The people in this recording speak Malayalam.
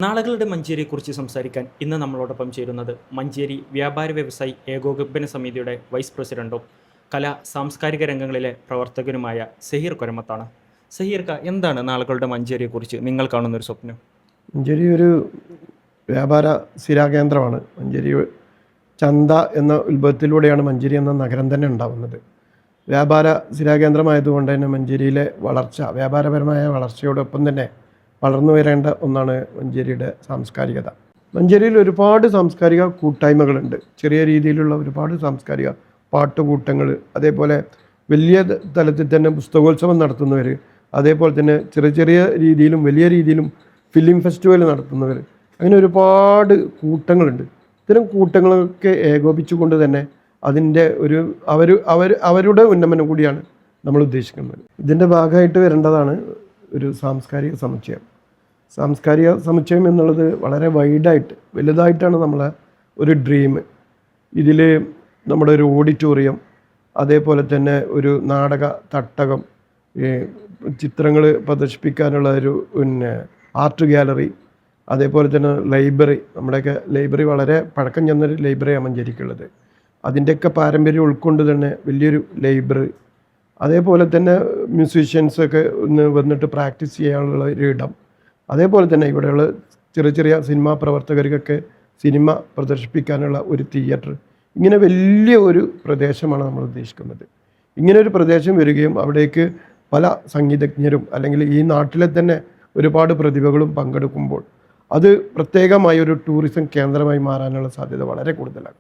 നാളുകളുടെ മഞ്ചേരിയെക്കുറിച്ച് സംസാരിക്കാൻ ഇന്ന് നമ്മളോടൊപ്പം ചേരുന്നത് മഞ്ചേരി വ്യാപാര വ്യവസായി ഏകോപന സമിതിയുടെ വൈസ് പ്രസിഡന്റും കലാ സാംസ്കാരിക രംഗങ്ങളിലെ പ്രവർത്തകനുമായ സഹീർ കൊരമത്താണ്. സഹീർക്ക, എന്താണ് നാളുകളുടെ മഞ്ചേരിയെക്കുറിച്ച് നിങ്ങൾ കാണുന്നൊരു സ്വപ്നം? മഞ്ചേരി ഒരു വ്യാപാര സ്ഥിരാകേന്ദ്രമാണ്. മഞ്ചേരി ചന്ത എന്ന ഉത്ഭവത്തിലൂടെയാണ് മഞ്ചേരി എന്ന നഗരം തന്നെ ഉണ്ടാകുന്നത്. വ്യാപാര സ്ഥിരാകേന്ദ്രമായതുകൊണ്ട് തന്നെ മഞ്ചേരിയിലെ വളർച്ച, വ്യാപാരപരമായ വളർച്ചയോടൊപ്പം തന്നെ വളർന്നു വരേണ്ട ഒന്നാണ് മഞ്ചേരിയുടെ സാംസ്കാരികത. മഞ്ചേരിയിൽ ഒരുപാട് സാംസ്കാരിക കൂട്ടായ്മകളുണ്ട്. ചെറിയ രീതിയിലുള്ള ഒരുപാട് സാംസ്കാരിക പാട്ടുകൂട്ടങ്ങൾ, അതേപോലെ വലിയ തലത്തിൽ തന്നെ പുസ്തകോത്സവം നടത്തുന്നവർ, അതേപോലെ തന്നെ ചെറിയ ചെറിയ രീതിയിലും വലിയ രീതിയിലും ഫിലിം ഫെസ്റ്റിവൽ നടത്തുന്നവർ, അങ്ങനെ ഒരുപാട് കൂട്ടങ്ങളുണ്ട്. ഇത്തരം കൂട്ടങ്ങളൊക്കെ ഏകോപിച്ചുകൊണ്ട് തന്നെ അതിൻ്റെ ഒരു അവരുടെ ഉന്നമനം കൂടിയാണ് നമ്മൾ ഉദ്ദേശിക്കുന്നത്. ഇതിൻ്റെ ഭാഗമായിട്ട് വരേണ്ടതാണ് ഒരു സാംസ്കാരിക സമുച്ചയം. സാംസ്കാരിക സമുച്ചയം എന്നുള്ളത് വളരെ വൈഡായിട്ട് വലുതായിട്ടാണ് നമ്മളെ ഒരു ഡ്രീം. ഇതിൽ നമ്മുടെ ഒരു ഓഡിറ്റോറിയം, അതേപോലെ തന്നെ ഒരു നാടക തട്ടകം, ചിത്രങ്ങൾ പ്രദർശിപ്പിക്കാനുള്ള ഒരു ആർട്ട് ഗാലറി, അതേപോലെ തന്നെ ലൈബ്രറി. നമ്മുടെയൊക്കെ ലൈബ്രറി വളരെ പഴക്കം ചെന്നൊരു ലൈബ്രറിയാണ് മഞ്ചേരിക്കുള്ളത്. അതിൻ്റെയൊക്കെ പാരമ്പര്യം ഉൾക്കൊണ്ട് തന്നെ വലിയൊരു ലൈബ്രറി, അതേപോലെ തന്നെ മ്യൂസീഷ്യൻസൊക്കെ വന്നിട്ട് പ്രാക്ടീസ് ചെയ്യാനുള്ള ഒരു ഇടം, അതേപോലെ തന്നെ ഇവിടെയുള്ള ചെറിയ ചെറിയ സിനിമാ പ്രവർത്തകർക്കൊക്കെ സിനിമ പ്രദർശിപ്പിക്കാനുള്ള ഒരു തിയേറ്റർ. ഇങ്ങനെ വലിയ ഒരു പ്രദേശമാണ് നമ്മൾ ഉദ്ദേശിക്കുന്നത്. ഇങ്ങനെ ഒരു പ്രദേശം വരികയും അവിടേക്ക് പല സംഗീതജ്ഞരും അല്ലെങ്കിൽ ഈ നാട്ടിലെ തന്നെ ഒരുപാട് പ്രതിഭകളും പങ്കെടുക്കുമ്പോൾ അത് പ്രത്യേകമായ ഒരു ടൂറിസം കേന്ദ്രമായി മാറാനുള്ള സാധ്യത വളരെ കൂടുതലാണ്.